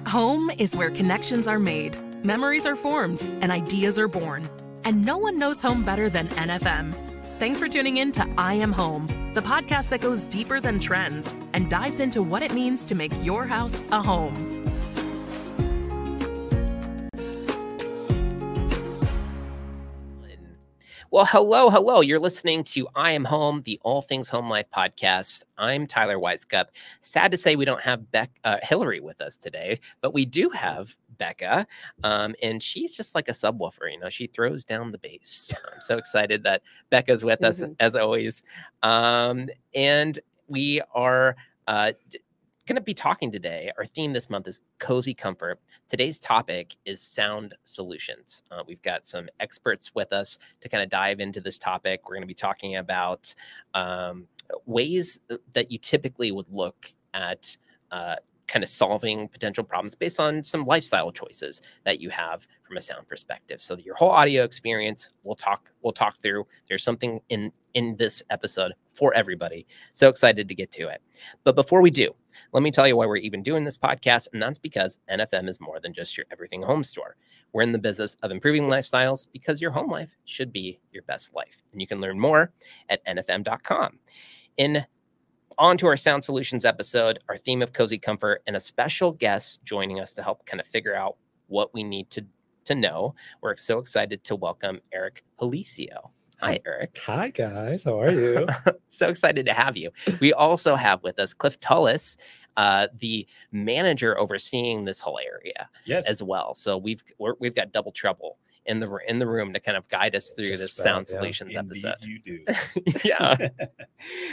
Home is where connections are made, memories are formed, and ideas are born. And no one knows home better than NFM. Thanks for tuning in to I Am Home, the podcast that goes deeper than trends and dives into what it means to make your house a home. Well, hello. You're listening to I Am Home, the All Things Home Life podcast. I'm Tyler Weiskup. Sad to say we don't have Hillary with us today, but we do have Becca, and she's just like a subwoofer. You know, she throws down the bass. I'm so excited that Becca's with us as always, and we are going to be talking today. Our theme this month is cozy comfort. Today's topic is sound solutions. We've got some experts with us to kind of dive into this topic. We're going to be talking about ways that you typically would look at kind of solving potential problems based on some lifestyle choices that you have from a sound perspective. So your whole audio experience, we'll talk through. There's something in this episode for everybody. So excited to get to it. But before we do, let me tell you why we're even doing this podcast, and that's because NFM is more than just your everything home store. We're in the business of improving lifestyles because your home life should be your best life. And you can learn more at nfm.com. On to our sound solutions episode, our theme of cozy comfort, and a special guest joining us to help kind of figure out what we need to know. We're so excited to welcome Erik Palacio. Hi, Erik. Hi, guys. How are you? So excited to have you. We also have with us Cliff Tullis, the manager overseeing this whole area as well. So we've got double trouble in the room to kind of guide us through this sound solutions episode. You do. Yeah.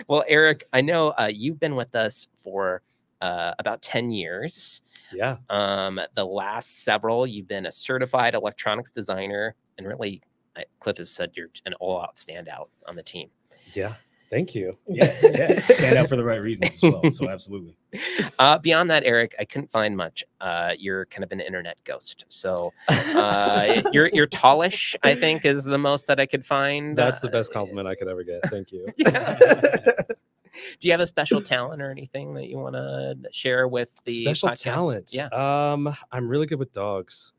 Well, Erik, I know you've been with us for about 10 years. Yeah. The last several, you've been a certified electronics designer, and really, Cliff has said you're an all-out standout on the team. Yeah. Thank you. Yeah. Stand out for the right reasons as well. So absolutely. Beyond that, Erik, I couldn't find much. You're kind of an internet ghost. So you're tallish, I think, is the most that I could find. That's the best compliment I could ever get. Thank you. Yeah. Do you have a special talent or anything that you want to share with the special podcast? talent? Yeah. I'm really good with dogs.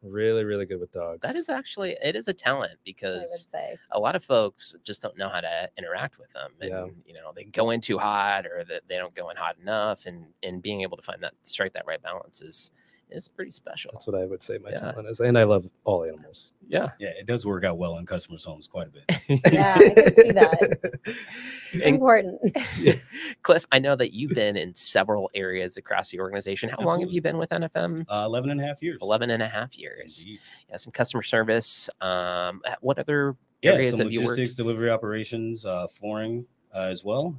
Really, really good with dogs. That is actually, it is a talent because a lot of folks just don't know how to interact with them. And, you know, they go in too hot or that they don't go in hot enough. And being able to strike that right balance is pretty special. That's what I would say my talent is. And I love all animals. Yeah. Yeah, it does work out well in customers' homes quite a bit. Yeah, I can see that. Important. Cliff, I know that you've been in several areas across the organization. How long have you been with NFM? 11 and a half years. 11 and a half years. Indeed. Yeah, some customer service. What other areas some have you worked? logistics, delivery operations, flooring as well,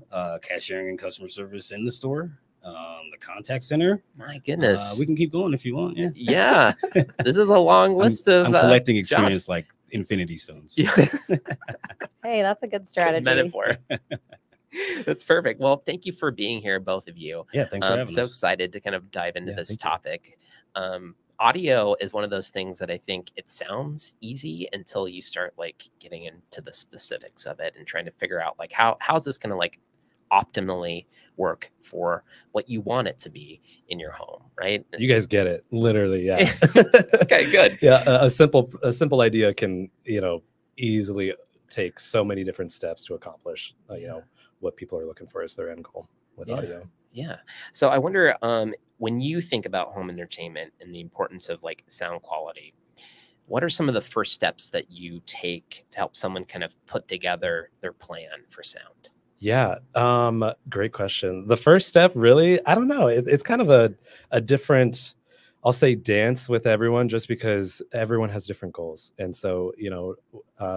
cashiering and customer service in the store. The contact center. My goodness. We can keep going if you want. Yeah. Yeah. This is a long list of I'm collecting experience jobs. like infinity stones. Yeah. Hey, that's a good strategy. Metaphor. That's perfect. Well, thank you for being here, both of you. Yeah, thanks for having us. So us. excited to kind of dive into this topic. Audio is one of those things that I think it sounds easy until you start like getting into the specifics of it and trying to figure out like how's this going to like optimally work for what you want it to be in your home, right? You guys get it, literally. Yeah. Okay, good. Yeah, a simple idea can, you know, easily take so many different steps to accomplish, you know, what people are looking for as their end goal with audio. Yeah. So I wonder, when you think about home entertainment and the importance of like sound quality, what are some of the first steps that you take to help someone kind of put together their plan for sound? Yeah. Great question. The first step, really, I don't know. It's kind of a different, I'll say, dance with everyone, just because everyone has different goals. And so, you know,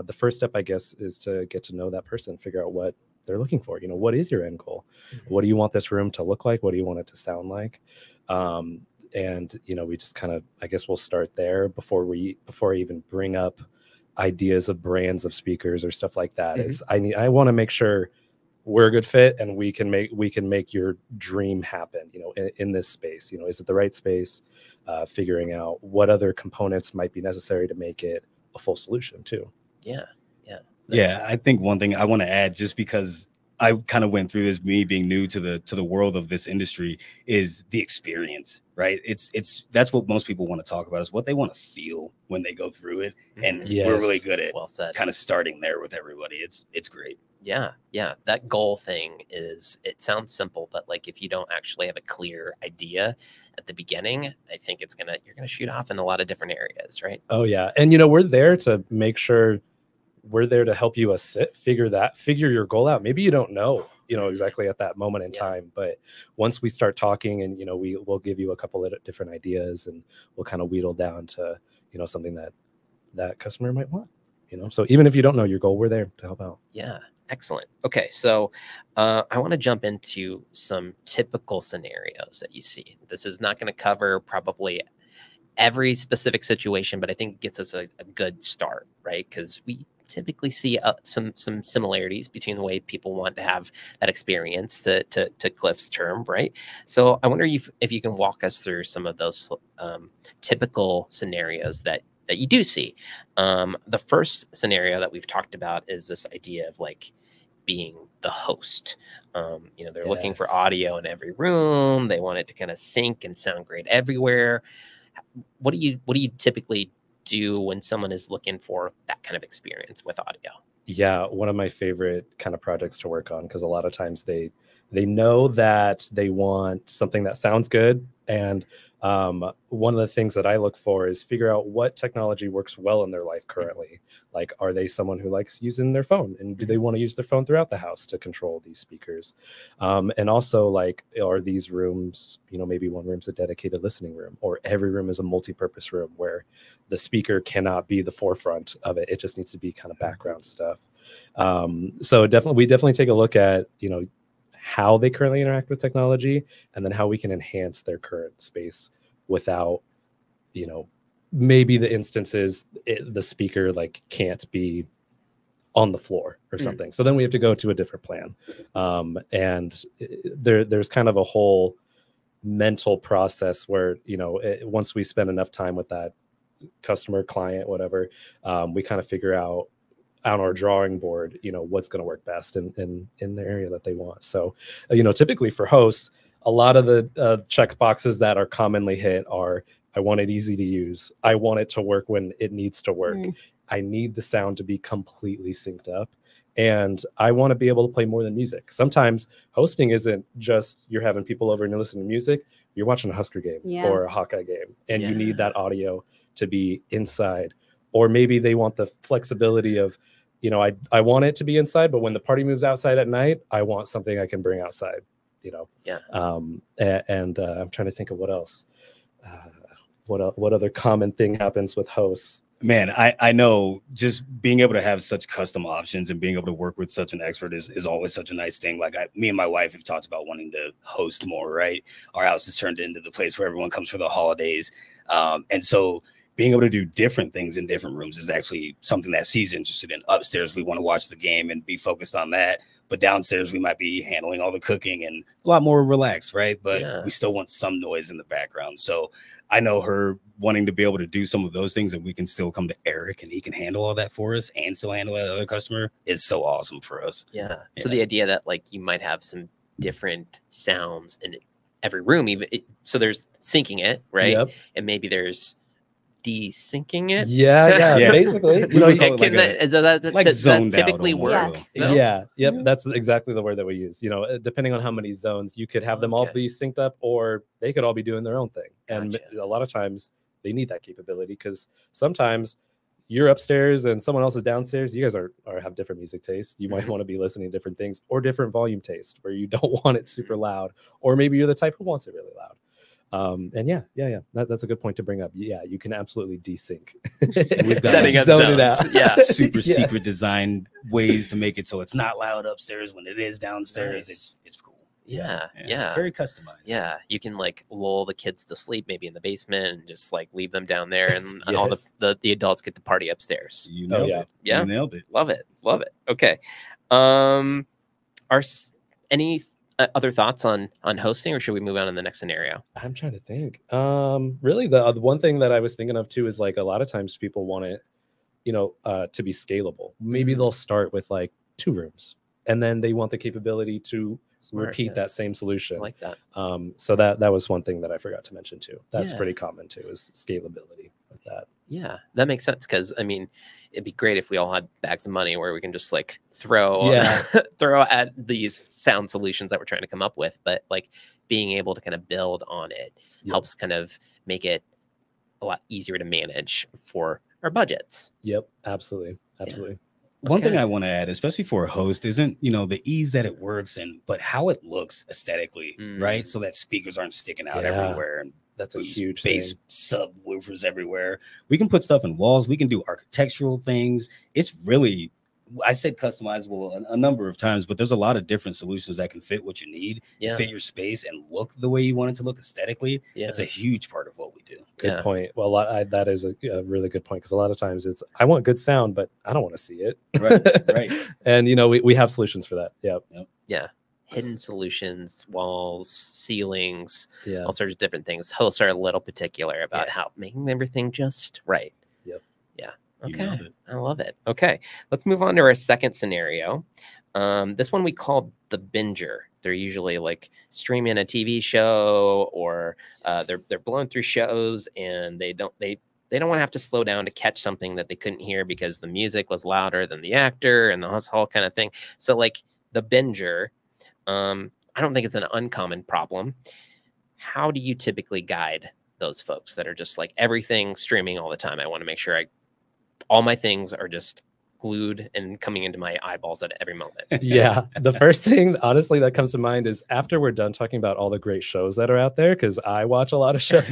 the first step, I guess, is to get to know that person, figure out what they're looking for. You know, what is your end goal? Mm-hmm. What do you want this room to look like? What do you want it to sound like? And, you know, we just kind of, I guess we'll start there before I even bring up ideas of brands of speakers or stuff like that. Mm-hmm. I want to make sure we're a good fit and we can make your dream happen, you know, in this space. You know, is it the right space? Figuring out what other components might be necessary to make it a full solution too. Yeah. Yeah, I think one thing I want to add, just because I kind of went through this, me being new to the world of this industry, is the experience, right? That's what most people want to talk about, is what they want to feel when they go through it. And we're really good at kind of starting there with everybody. It's great. Yeah. That goal thing it sounds simple, but like if you don't actually have a clear idea at the beginning, I think you're gonna shoot off in a lot of different areas, right? Oh yeah. And we're there to make sure, we're there to help you figure your goal out. Maybe you don't know, exactly at that moment in time, but once we start talking and, we'll give you a couple of different ideas, and we'll kind of wheedle down to, something that customer might want, so even if you don't know your goal, we're there to help out. Yeah. Excellent. Okay. So I want to jump into some typical scenarios that you see. This is not going to cover probably every specific situation, but I think it gets us a good start, right? Because we typically see some similarities between the way people want to have that experience, to Cliff's term, right? So I wonder if you can walk us through some of those typical scenarios that you do see. The first scenario that we've talked about is this idea of like being the host. They're looking for audio in every room. They want it to kind of sync and sound great everywhere. What do you typically do when someone is looking for that kind of experience with audio? Yeah, one of my favorite kind of projects to work on, because a lot of times they know that they want something that sounds good. And one of the things that I look for is figure out what technology works well in their life currently. Like, are they someone who likes using their phone, and do they want to use their phone throughout the house to control these speakers? And also, like, are these rooms, maybe one room's a dedicated listening room, or every room is a multi-purpose room where the speaker cannot be the forefront of it. It just needs to be kind of background stuff. So we definitely take a look at, how they currently interact with technology, and then how we can enhance their current space without, maybe the instances the speaker like can't be on the floor or something. So then we have to go to a different plan. And there's kind of a whole mental process where, once we spend enough time with that customer, client, whatever, we kind of figure out on our drawing board, what's going to work best in the area that they want. So, typically for hosts, a lot of the check boxes that are commonly hit are, I want it easy to use. I want it to work when it needs to work. I need the sound to be completely synced up. And I want to be able to play more than music. Sometimes hosting isn't just you're having people over and you're listening to music. You're watching a Husker game or a Hawkeye game, and you need that audio to be inside. Or maybe they want the flexibility of, I want it to be inside, but when the party moves outside at night, I want something I can bring outside, I'm trying to think of what else. What other common thing happens with hosts? Man, I know just being able to have such custom options and being able to work with such an expert is always such a nice thing. Like me and my wife have talked about wanting to host more, right? Our house has turned into the place where everyone comes for the holidays. And so being able to do different things in different rooms is actually something that she's interested in. Upstairs, we want to watch the game and be focused on that. But downstairs, we might be handling all the cooking and a lot more relaxed, right? But we still want some noise in the background. So I know her wanting to be able to do some of those things, and we can still come to Erik and he can handle all that for us and still handle that other customer is so awesome for us. Yeah. So the idea that like you might have some different sounds in every room, so there's syncing it, right? And maybe there's desyncing it. Basically. Like zoned out typically work. That's exactly the word that we use. Depending on how many zones, you could have them all be synced up, or they could all be doing their own thing. And a lot of times they need that capability, because sometimes you're upstairs and someone else is downstairs. You guys have different music tastes. You might want to be listening to different things, or different volume taste where you don't want it super loud, or maybe you're the type who wants it really loud. That's a good point to bring up. You can absolutely desync. We've got setting up zones. It out. Super secret design ways to make it so it's not loud upstairs when it is downstairs. Nice. It's cool. It's very customized. You can like lull the kids to sleep maybe in the basement and just like leave them down there, and all the adults get the party upstairs. You nailed it. You nailed it. Love it. Okay. Are any other thoughts on hosting, or should we move on to the next scenario? I'm trying to think. Really, the one thing that I was thinking of too is like a lot of times people want it, to be scalable. Maybe they'll start with like 2 rooms, and then they want the capability to Smart, repeat yeah. that same solution. I like that. So that was one thing that I forgot to mention too. That's Yeah. pretty common too, is scalability with that. Yeah, that makes sense, because I mean, it'd be great if we all had bags of money where we can just like throw throw at these sound solutions that we're trying to come up with, but like being able to kind of build on it helps kind of make it a lot easier to manage for our budgets. Yep, absolutely. One thing I want to add, especially for a host, isn't, you know, the ease that it works in, but how it looks aesthetically, right? So that speakers aren't sticking out everywhere, and that's a huge bass thing. subwoofers everywhere. We can put stuff in walls. We can do architectural things. It's really, I said customizable a number of times, but there's a lot of different solutions that can fit what you need, fit your space, and look the way you want it to look aesthetically. It's a huge part of what we do. Good point. Well, that is a really good point, because a lot of times it's, I want good sound, but I don't want to see it. Right. And, you know, we have solutions for that. Yeah. Hidden solutions, walls, ceilings, Yeah. all sorts of different things. Hosts are a little particular about how making everything just right. Yep. Yeah. Okay. I love it. Okay. Let's move on to our second scenario. This one we call the binger. They're usually like streaming a TV show, or they're blowing through shows, and they don't want to have to slow down to catch something that they couldn't hear because the music was louder than the actor and the whole kind of thing. So like the binger, I don't think it's an uncommon problem. How do you typically guide those folks that are just like everything streaming all the time? I want to make sure all my things are just glued and coming into my eyeballs at every moment. Yeah. The first thing, honestly, that comes to mind is after we're done talking about all the great shows that are out there, because I watch a lot of shows,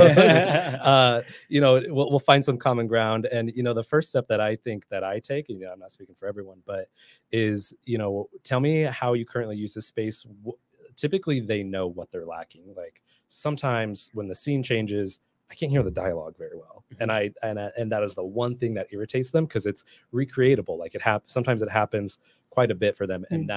you know, we'll find some common ground. And, you know, the first step that I think that I take, and, you know, I'm not speaking for everyone, but is, you know, tell me how you currently use this space. Typically, they know what they're lacking. Like sometimes when the scene changes, I can't hear the dialogue very well, and that is the one thing that irritates them, because it's recreatable. Like sometimes it happens quite a bit for them, and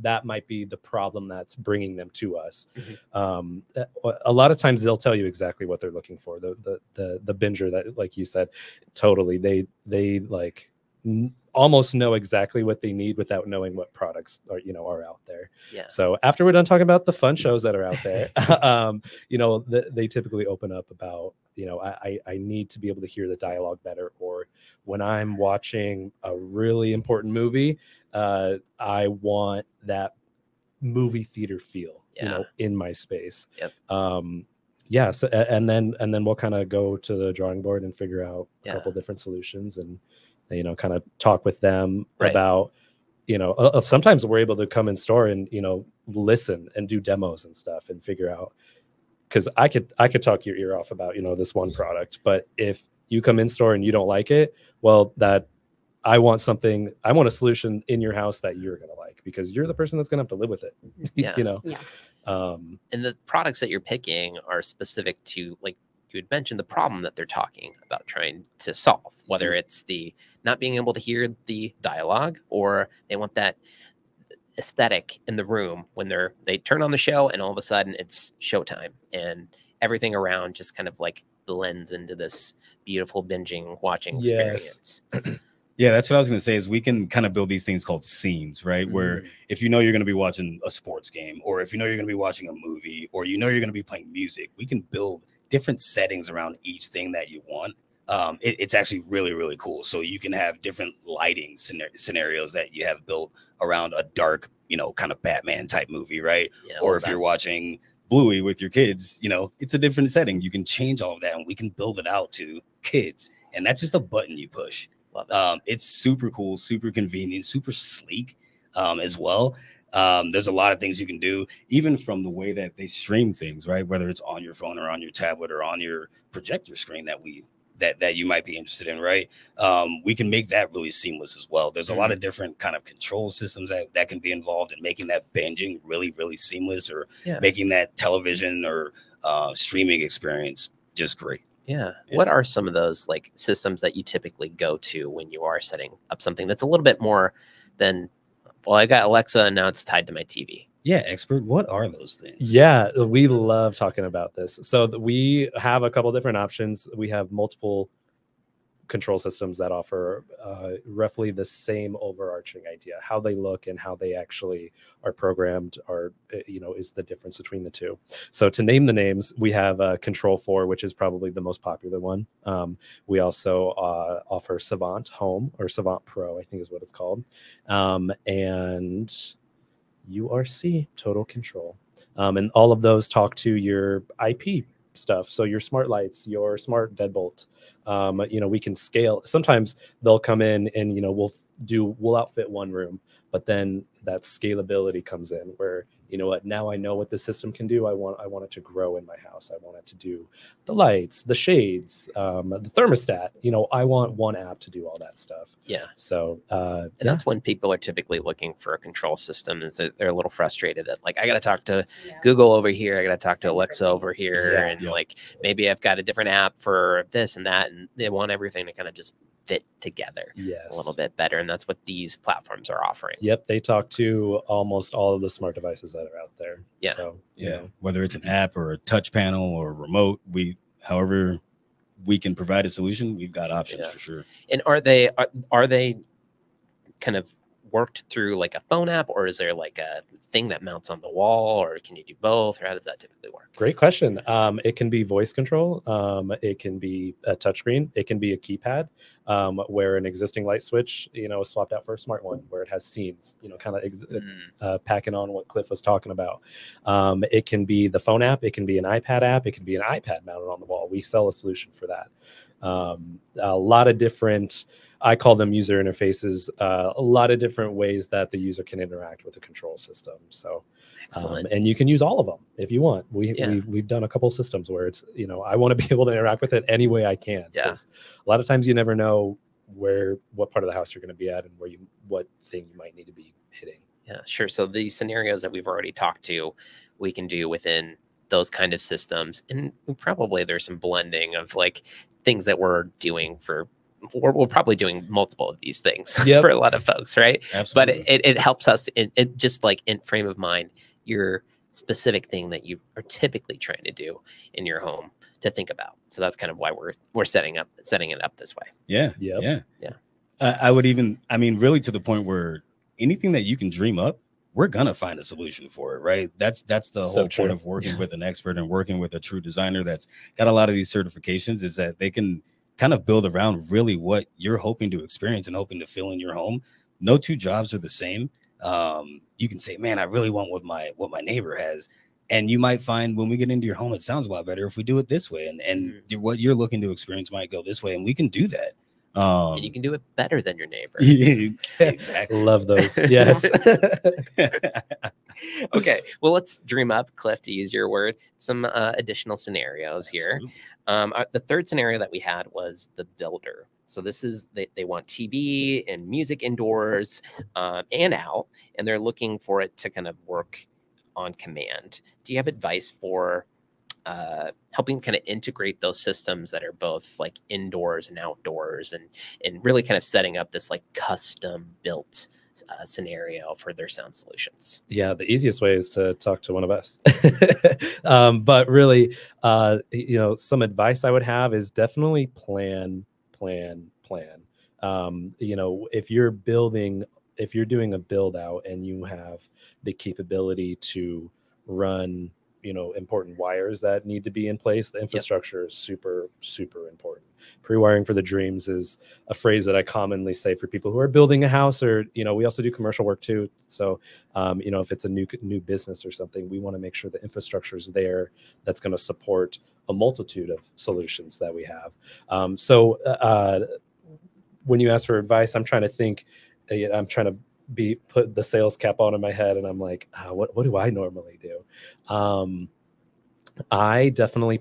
that might be the problem that's bringing them to us. A lot of times they'll tell you exactly what they're looking for. The binger, that, like you said, totally. They like almost know exactly what they need without knowing what products are out there. Yeah. So after we're done talking about the fun shows that are out there, you know, they typically open up about, you know, I need to be able to hear the dialogue better, or when I'm watching a really important movie, I want that movie theater feel, you know, in my space. Yeah. So, and then we'll kind of go to the drawing board and figure out a couple different solutions, and, you know, kind of talk with them about, you know, sometimes we're able to come in store and, you know, listen and do demos and stuff and figure out, because I could talk your ear off about, you know, this one product, but if you come in store and you don't like it, well, I want a solution in your house that you're going to like, because you're the person that's going to have to live with it. You know? And the products that you're picking are specific to, like you had mentioned, the problem that they're talking about trying to solve, whether it's the not being able to hear the dialogue, or they want that aesthetic in the room when they turn on the show and all of a sudden it's showtime and everything around just kind of like blends into this beautiful binging watching experience. Yeah, that's what I was going to say, is we can kind of build these things called scenes, right? Where if you know you're going to be watching a sports game, or if you know you're going to be watching a movie, or you know you're going to be playing music, we can build different settings around each thing that you want. It's actually really, really cool. So you can have different lighting scenarios that you have built around a dark, you know, kind of Batman type movie, right? Yeah, or if you're watching Bluey with your kids, you know, it's a different setting. You can change all of that, and we can build it out to kids. And that's just a button you push. Love it. It's super cool, super convenient, super sleek as well. There's a lot of things you can do, even from the way that they stream things, right? Whether it's on your phone or on your tablet or on your projector screen that you might be interested in, right? We can make that really seamless as well. There's a lot of different kind of control systems that can be involved in making that binging really, really seamless, or making that television or streaming experience just great. Yeah. What are some of those like systems that you typically go to when you are setting up something that's a little bit more than, well, I got Alexa and now it's tied to my TV? Yeah, expert, what are those things? Yeah, we love talking about this. So we have a couple different options. We have multiple control systems that offer roughly the same overarching idea. How they look and how they actually are programmed are, is the difference between the two. So to name the names, we have Control 4, which is probably the most popular one. We also offer Savant Home, or Savant Pro, I think is what it's called, and URC, Total Control. And all of those talk to your IP stuff. So your smart lights, your smart deadbolt, we can scale. Sometimes they'll come in and, we'll outfit one room, but then that scalability comes in where, now I know what the system can do. I want it to grow in my house. I want it to do the lights, the shades, the thermostat. I want one app to do all that stuff. Yeah. So, and that's when people are typically looking for a control system. And so they're a little frustrated that, like, I got to talk to Google over here. I got to talk to Alexa over here. And like, maybe I've got a different app for this and that. And they want everything to kind of just fit together a little bit better. And that's what these platforms are offering. Yep. They talk to almost all of the smart devices that are out there. Yeah. So, whether it's an app or a touch panel or a remote, however we can provide a solution, we've got options for sure. And are they kind of worked through like a phone app, or is there like a thing that mounts on the wall, or can you do both, or how does that typically work? Great question. It can be voice control. It can be a touchscreen. It can be a keypad, where an existing light switch, is swapped out for a smart one, where it has scenes, kind of packing on what Cliff was talking about. It can be the phone app. It can be an iPad app. It can be an iPad mounted on the wall. We sell a solution for that. A lot of different, I call them user interfaces, a lot of different ways that the user can interact with the control system. So, and you can use all of them if you want. We've done a couple systems where it's, I want to be able to interact with it any way I can. Yeah. A lot of times you never know what part of the house you're going to be at and what thing you might need to be hitting. Yeah, sure. So these scenarios that we've already talked to, we can do within those kind of systems. And probably there's some blending of like things that we're doing we're probably doing multiple of these things for a lot of folks, right? Absolutely. But it helps us, it just like in frame of mind, your specific thing that you are typically trying to do in your home to think about. So that's kind of why we're setting it up this way. Yeah. I would really to the point where anything that you can dream up, we're going to find a solution for it, right? That's the whole point of working with an expert and working with a true designer that's got a lot of these certifications, is that they can kind of build around really what you're hoping to experience and hoping to fill in your home. No two jobs are the same. You can say, man, I really want what my neighbor has. And you might find when we get into your home, it sounds a lot better if we do it this way. And what you're looking to experience might go this way. And we can do that. And you can do it better than your neighbor. Exactly. Love those. Yes. Okay. Well, let's dream up, Cliff, to use your word, some additional scenarios here. The third scenario that we had was the builder. So this is, they want TV and music indoors and out, and they're looking for it to kind of work on command. Do you have advice for helping kind of integrate those systems that are both like indoors and outdoors, and really kind of setting up this like custom built scenario for their sound solutions? Yeah, the easiest way is to talk to one of us. But really, some advice I would have is definitely plan. If you're doing a build out and you have the capability to run, important wires that need to be in place, the infrastructure is super, super important. Pre-wiring for the dreams is a phrase that I commonly say for people who are building a house, or, we also do commercial work too. So, if it's a new business or something, we want to make sure the infrastructure is there that's going to support a multitude of solutions that we have. When you ask for advice, I'm trying to think, I'm trying to put the sales cap on in my head, and I'm like, what do I normally do? I definitely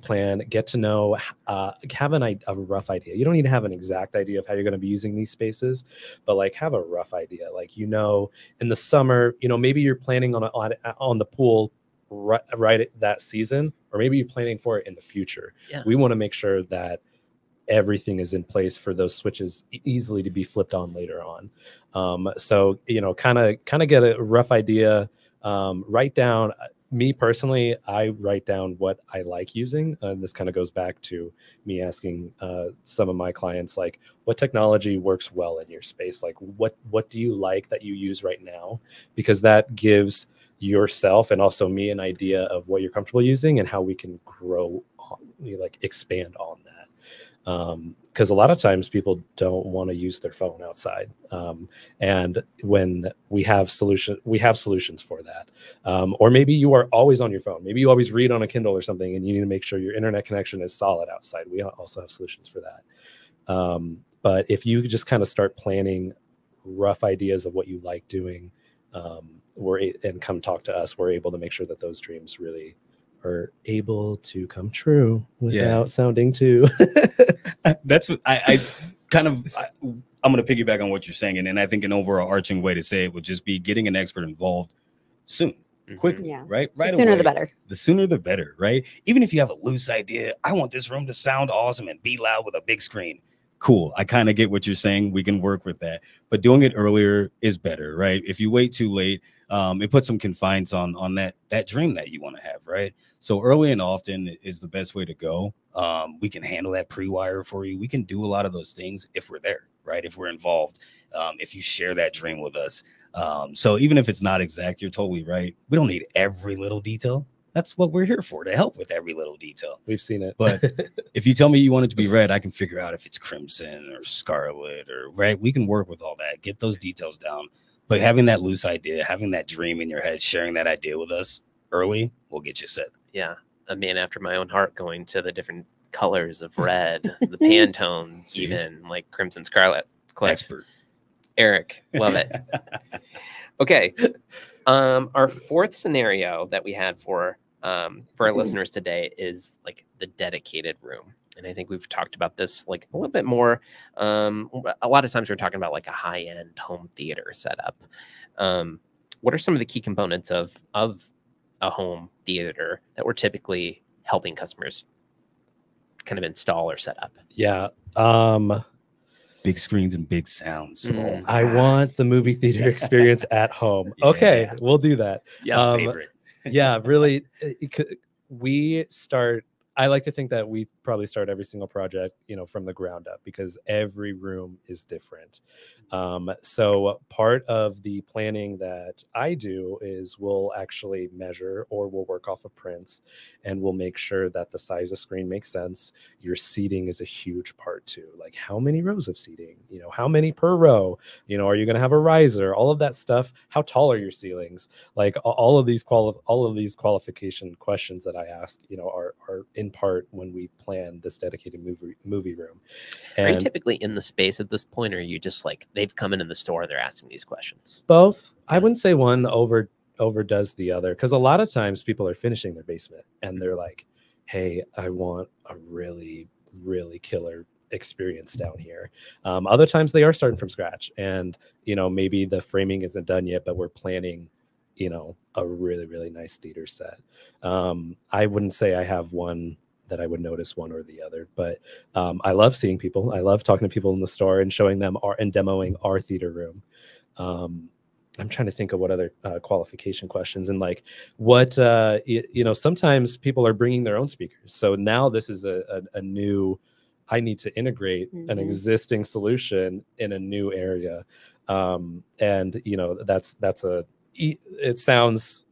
get to know, have a rough idea. You don't need to have an exact idea of how you're going to be using these spaces, but like have a rough idea. Like, in the summer, maybe you're planning on the pool right at that season, or maybe you're planning for it in the future. We want to make sure that everything is in place for those switches easily to be flipped on later on. So, kind of get a rough idea, write down. me personally, I write down what I like using. This kind of goes back to me asking some of my clients, like, what technology works well in your space? Like, what do you like that you use right now? Because that gives yourself and also me an idea of what you're comfortable using and how we can grow on, like expand on that. Because a lot of times people don't want to use their phone outside. And when we have solutions for that. Or maybe you are always on your phone. Maybe you always read on a Kindle or something and you need to make sure your internet connection is solid outside. We also have solutions for that. But if you just kind of start planning rough ideas of what you like doing, and come talk to us, we're able to make sure that those dreams really are able to come true without sounding too. That's what I kind of, I'm going to piggyback on what you're saying. And I think an overarching way to say it would just be getting an expert involved soon, quickly, right? Right. The sooner away. the better. The sooner the better, right? Even if you have a loose idea, I want this room to sound awesome and be loud with a big screen. Cool. I kind of get what you're saying. We can work with that, but doing it earlier is better, right? If you wait too late, it puts some confines on that dream that you want to have, right? So early and often is the best way to go. We can handle that pre-wire for you. We can do a lot of those things if we're there, right? If we're involved, if you share that dream with us. So even if it's not exact, you're totally right. We don't need every little detail. That's what we're here for, to help with every little detail. We've seen it. But if you tell me you want it to be red, I can figure out if it's crimson or scarlet or right. We can work with all that, get those details down. But having that loose idea, having that dream in your head, sharing that idea with us early will get you set. Yeah. A man after my own heart, going to the different colors of red, the Pantones, even like crimson, scarlet. Cliff. Expert. Erik, love it. Okay. Our fourth scenario that we had for our listeners today is like the dedicated room. And I think we've talked about this like a little bit more. A lot of times we're talking about like a high-end home theater setup. What are some of the key components of a home theater that we're typically helping customers kind of install or set up? Yeah. Big screens and big sounds. I want the movie theater experience at home. Yeah. Okay, we'll do that. Yeah, favorite. Yeah, really. I like to think that we probably start every single project, from the ground up, because every room is different. So part of the planning that I do is we'll actually measure, or we'll work off of prints, and we'll make sure that the size of screen makes sense. Your seating is a huge part too. Like, how many rows of seating, how many per row, are you going to have a riser, all of that stuff? How tall are your ceilings? Like all of these qualification questions that I ask, are in part when we plan this dedicated movie room. And are you typically in the space at this point, or are you just like they've come in the store and they're asking these questions? Both. I wouldn't say one overdoes the other, because a lot of times people are finishing their basement and they're like, hey, I want a really, really killer experience down here. Other times they are starting from scratch, and maybe the framing isn't done yet, but we're planning a really, really nice theater set. I wouldn't say I have one that I would notice one or the other, but I love seeing people. I love talking to people in the store and showing them and demoing our theater room. I'm trying to think of what other qualification questions, and like what, sometimes people are bringing their own speakers. So now this is a new, I need to integrate an existing solution in a new area. And it sounds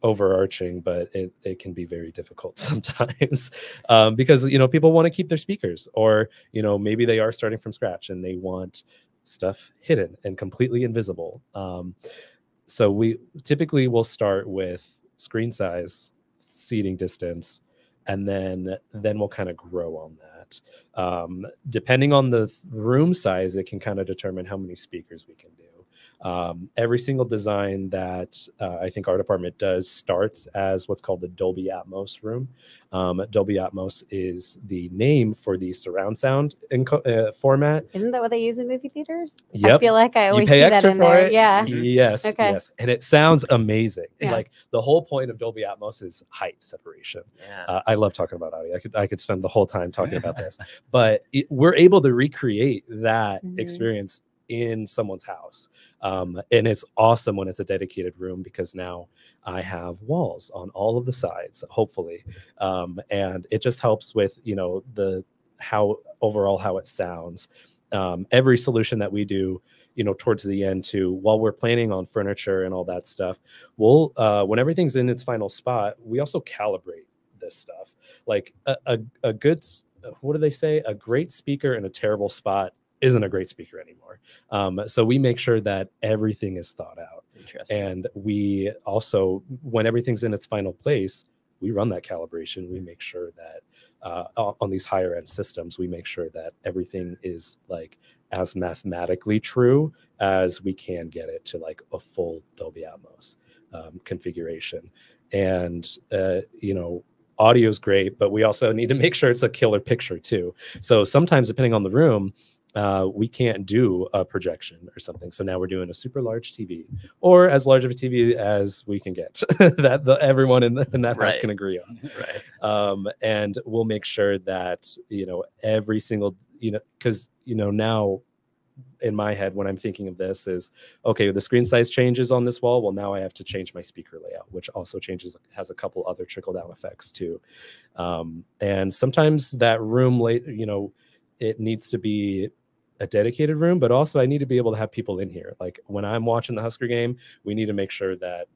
overarching, but it can be very difficult sometimes, because people want to keep their speakers, or maybe they are starting from scratch and they want stuff hidden and completely invisible. So we typically will start with screen size, seating distance, and then we'll kind of grow on that. Depending on the room size, it can kind of determine how many speakers we can do. Every single design that I think our department does starts as what's called the Dolby Atmos room. Dolby Atmos is the name for the surround sound format. Isn't that what they use in movie theaters? Yep. I feel like I always you pay see extra that in for there. it. Yeah. Yes. Okay. Yes. And it sounds amazing. Yeah. Like the whole point of Dolby Atmos is height separation. Yeah. I love talking about audio. I could spend the whole time talking about this, but we're able to recreate that experience in someone's house. And it's awesome when it's a dedicated room, because now I have walls on all of the sides, hopefully. And it just helps with, you know, how it sounds. Every solution that we do, you know, towards the end too, while we're planning on furniture and all that stuff, we'll when everything's in its final spot, we also calibrate this stuff. Like a good, what do they say? A great speaker in a terrible spot isn't a great speaker anymore. So we make sure that everything is thought out. Interesting. And we also, when everything's in its final place, we run that calibration. We make sure that on these higher end systems, we make sure that everything is like as mathematically true as we can get it to like a full Dolby Atmos configuration. And, you know, audio is great, but we also need to make sure it's a killer picture too. So sometimes, depending on the room, we can't do a projection or something. So now we're doing a super large TV, or as large of a TV as we can get that everyone in that house can agree on. Right. And we'll make sure that, you know, every single, you know, because, you know, now in my head, when I'm thinking of this is, okay, the screen size changes on this wall. Well, now I have to change my speaker layout, which also has a couple other trickle down effects too. And sometimes that room, you know, it needs to be a dedicated room, but also I need to be able to have people in here. Like when I'm watching the Husker game, we need to make sure that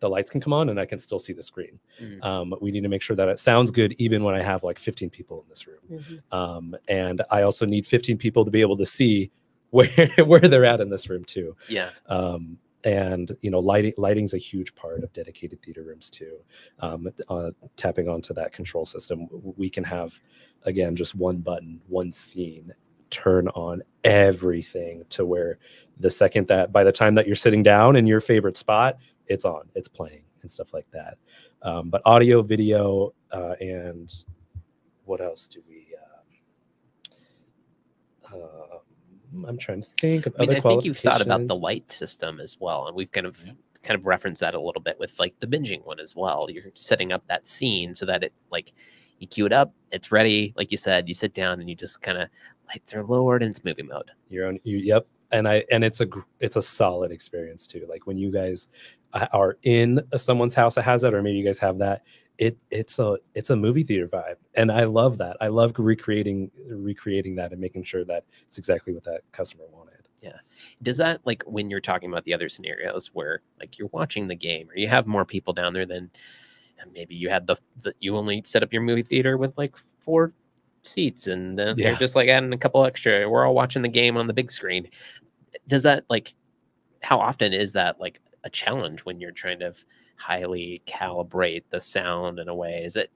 the lights can come on and I can still see the screen. We need to make sure that it sounds good even when I have like 15 people in this room. And I also need 15 people to be able to see where they're at in this room too. Yeah. And you know, lighting's a huge part of dedicated theater rooms too. Tapping onto that control system, we can have, again, just one button, one scene, turn on everything to where the second that, by the time that you're sitting down in your favorite spot, it's on, it's playing and stuff like that. But audio, video, and what else do we, I'm trying to think of other qualifications. I think you've thought about the light system as well. And we've kind of referenced that a little bit with like the binging one as well. You're setting up that scene so that it, like, you cue it up, it's ready. Like you said, you sit down and you just kind of, lights are lowered and it's movie mode. Yep. And it's a solid experience too. Like when you guys are in someone's house that has that, or maybe you guys have that, it's a movie theater vibe. And I love that. I love recreating that and making sure that it's exactly what that customer wanted. Yeah. Does that, like, when you're talking about the other scenarios where like you're watching the game or you have more people down there than, and maybe you had you only set up your movie theater with like 4 seats and then they're just like adding a couple extra, we're all watching the game on the big screen. Does that, like, how often is that like a challenge when you're trying to highly calibrate the sound in a way? Is it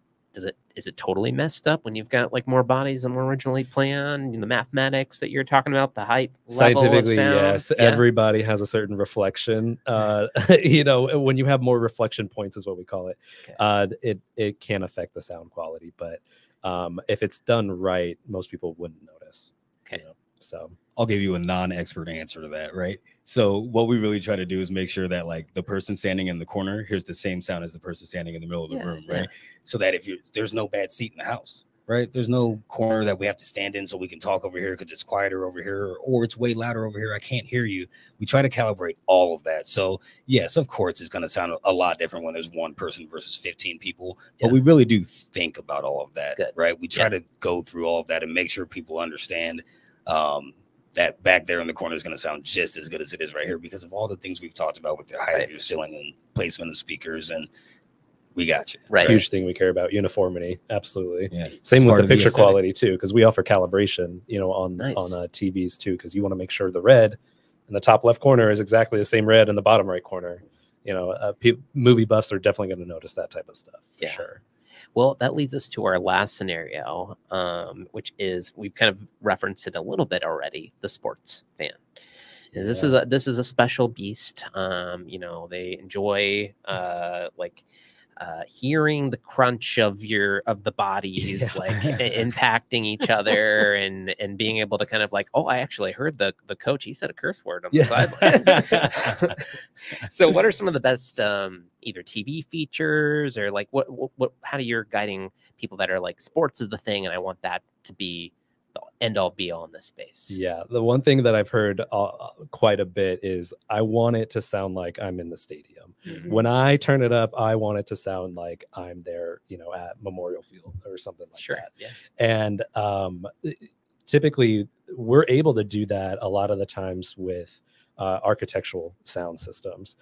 totally messed up when you've got like more bodies than were originally planned? The mathematics that you're talking about, the height level scientifically, of sound? yes, everybody has a certain reflection. You know, when you have more reflection points is what we call it. It can affect the sound quality, but if it's done right, most people wouldn't notice. Okay. You know? So I'll give you a non-expert answer to that, right? So what we really try to do is make sure that like the person standing in the corner hears the same sound as the person standing in the middle of the room, right? So that there's no bad seat in the house, right? There's no corner that we have to stand in so we can talk over here because it's quieter over here, or it's way louder over here, I can't hear you. We try to calibrate all of that. So yes, of course, it's going to sound a lot different when there's one person versus 15 people, but we really do think about all of that, right? We try to go through all of that and make sure people understand that back there in the corner is going to sound just as good as it is right here because of all the things we've talked about with the height of your ceiling and placement of speakers, and we got you. Right. Huge thing we care about, uniformity. Absolutely. Yeah. Same with the picture quality too, because we offer calibration, you know, on TVs too, because you want to make sure the red in the top left corner is exactly the same red in the bottom right corner. You know, movie buffs are definitely going to notice that type of stuff for sure. Well, that leads us to our last scenario, which is, we've kind of referenced it a little bit already, the sports fan. This is a special beast. You know, they enjoy hearing the crunch of the bodies like impacting each other and being able to kind of like, oh, I actually heard the coach, he said a curse word on the sideline. So what are some of the best either TV features or like what how do you're guiding people that are like, sports is the thing and I want that to be the end all be all in this space. Yeah, the one thing that I've heard quite a bit is I want it to sound like I'm in the stadium. Mhm. When I turn it up, I want it to sound like I'm there, at Memorial Field or something like Sure. that. Yeah. And typically, we're able to do that a lot of the times with architectural sound systems,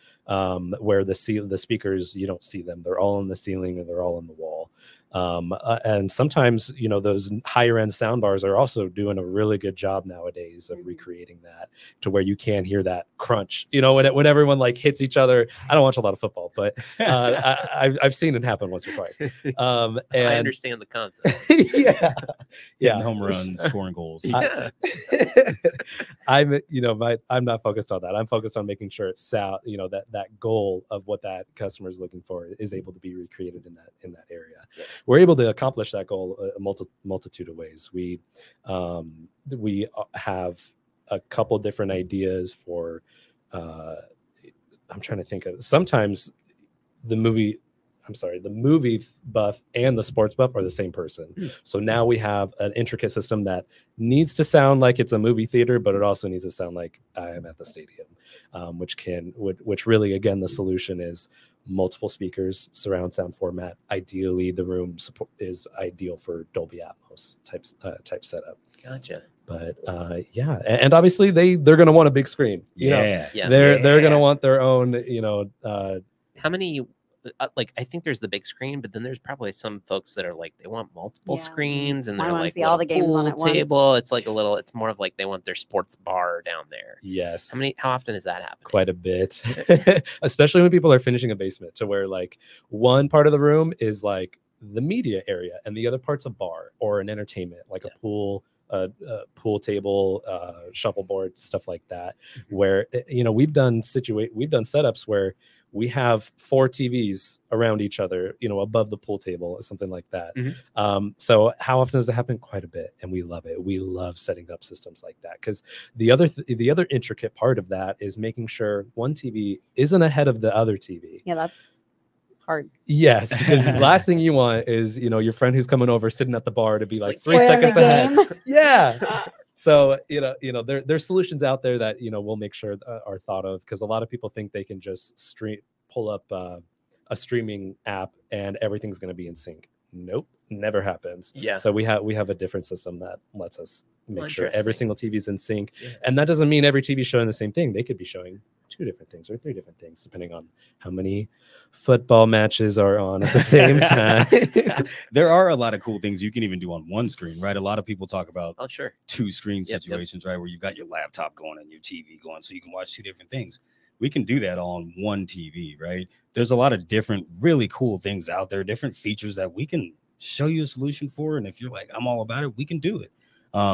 where the speakers, you don't see them; they're all in the ceiling or they're all in the wall. And sometimes, those higher end sound bars are also doing a really good job nowadays of recreating that to where you can hear that crunch, when everyone like hits each other. I don't watch a lot of football, but I've seen it happen once or twice. And I understand the concept. yeah, home runs, scoring goals. I'm not focused on that. I'm focused on making sure it's sound, that goal of what that customer is looking for is able to be recreated in that area. Yeah. We're able to accomplish that goal a multitude of ways. We have a couple different ideas for. I'm trying to think of. Sometimes the movie buff and the sports buff are the same person. So now we have an intricate system that needs to sound like it's a movie theater, but it also needs to sound like I am at the stadium, which really, again, the solution is multiple speakers, surround sound format. Ideally, the room is ideal for Dolby Atmos type setup. Gotcha. But and obviously they're going to want a big screen. They're going to want their own. How many? I think there's the big screen, but then there's probably some folks that are like they want multiple screens and they're like see all the games on at table. It's like it's more of like they want their sports bar down there. Yes. How often is that happening? Quite a bit, especially when people are finishing a basement to where like one part of the room is like the media area and the other part's a bar or an entertainment, like a pool table, shuffleboard, stuff like that, where we've done setups where we have 4 TVs around each other, above the pool table or something like that. So how often does it happen? Quite a bit, and we love it. We love setting up systems like that because the other intricate part of that is making sure one TV isn't ahead of the other TV. Yeah, that's hard. Yes, because the last thing you want is your friend who's coming over sitting at the bar to be like 3 seconds ahead. Yeah. So there's solutions out there that we'll make sure are thought of, because a lot of people think they can just pull up a streaming app and everything's going to be in sync. Nope, never happens. Yeah. So we have a different system that lets us make sure every single TV is in sync, and that doesn't mean every TV is showing the same thing. They could be showing 2 different things or 3 different things depending on how many football matches are on at the same time. There are a lot of cool things you can even do on one screen, right? A lot of people talk about 2 screen situations, right, where you've got your laptop going and your TV going, so you can watch 2 different things. We can do that on one TV, right? There's a lot of different really cool things out there, different features that we can show you a solution for, and if you're like, I'm all about it, we can do it.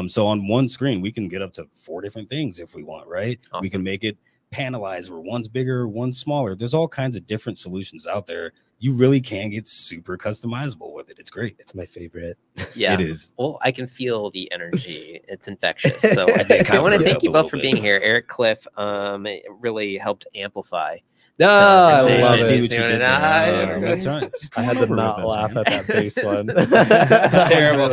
So on one screen we can get up to 4 different things if we want, right? Awesome. We can make it panelized where one's bigger, one's smaller. There's all kinds of different solutions out there. You really can get super customizable with it. It's great. It's my favorite. Yeah, it is. Well, I can feel the energy. It's infectious. So I want to thank you both for being here. Eric, Cliff, it really helped amplify. I love it. See what you did there. That's right. I had to not laugh at that bass one.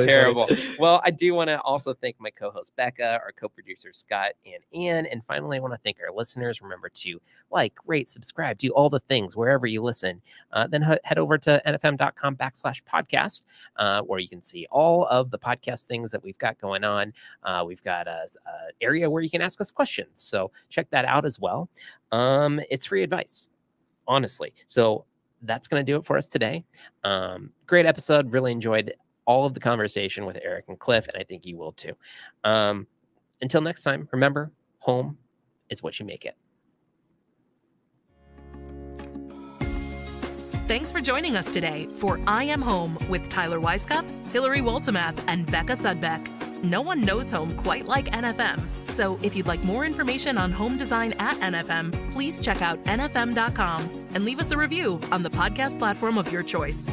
Terrible. Well, I do want to also thank my co-host Becca, our co-producers Scott and Ian, and finally I want to thank our listeners. Remember to like, rate, subscribe, do all the things wherever you listen. Then head over to nfm.com/podcast, where you can see all of the podcast things that we've got going on. We've got a area where you can ask us questions, so check that out as well. It's free advice, honestly. So that's going to do it for us today. Great episode. Really enjoyed all of the conversation with Eric and Cliff, and I think you will too. Until next time, remember, home is what you make it. Thanks for joining us today for I Am Home with Tyler Weiskup, Hillary Waltemath, and Becca Sudbeck. No one knows home quite like NFM. So if you'd like more information on home design at NFM, please check out nfm.com and leave us a review on the podcast platform of your choice.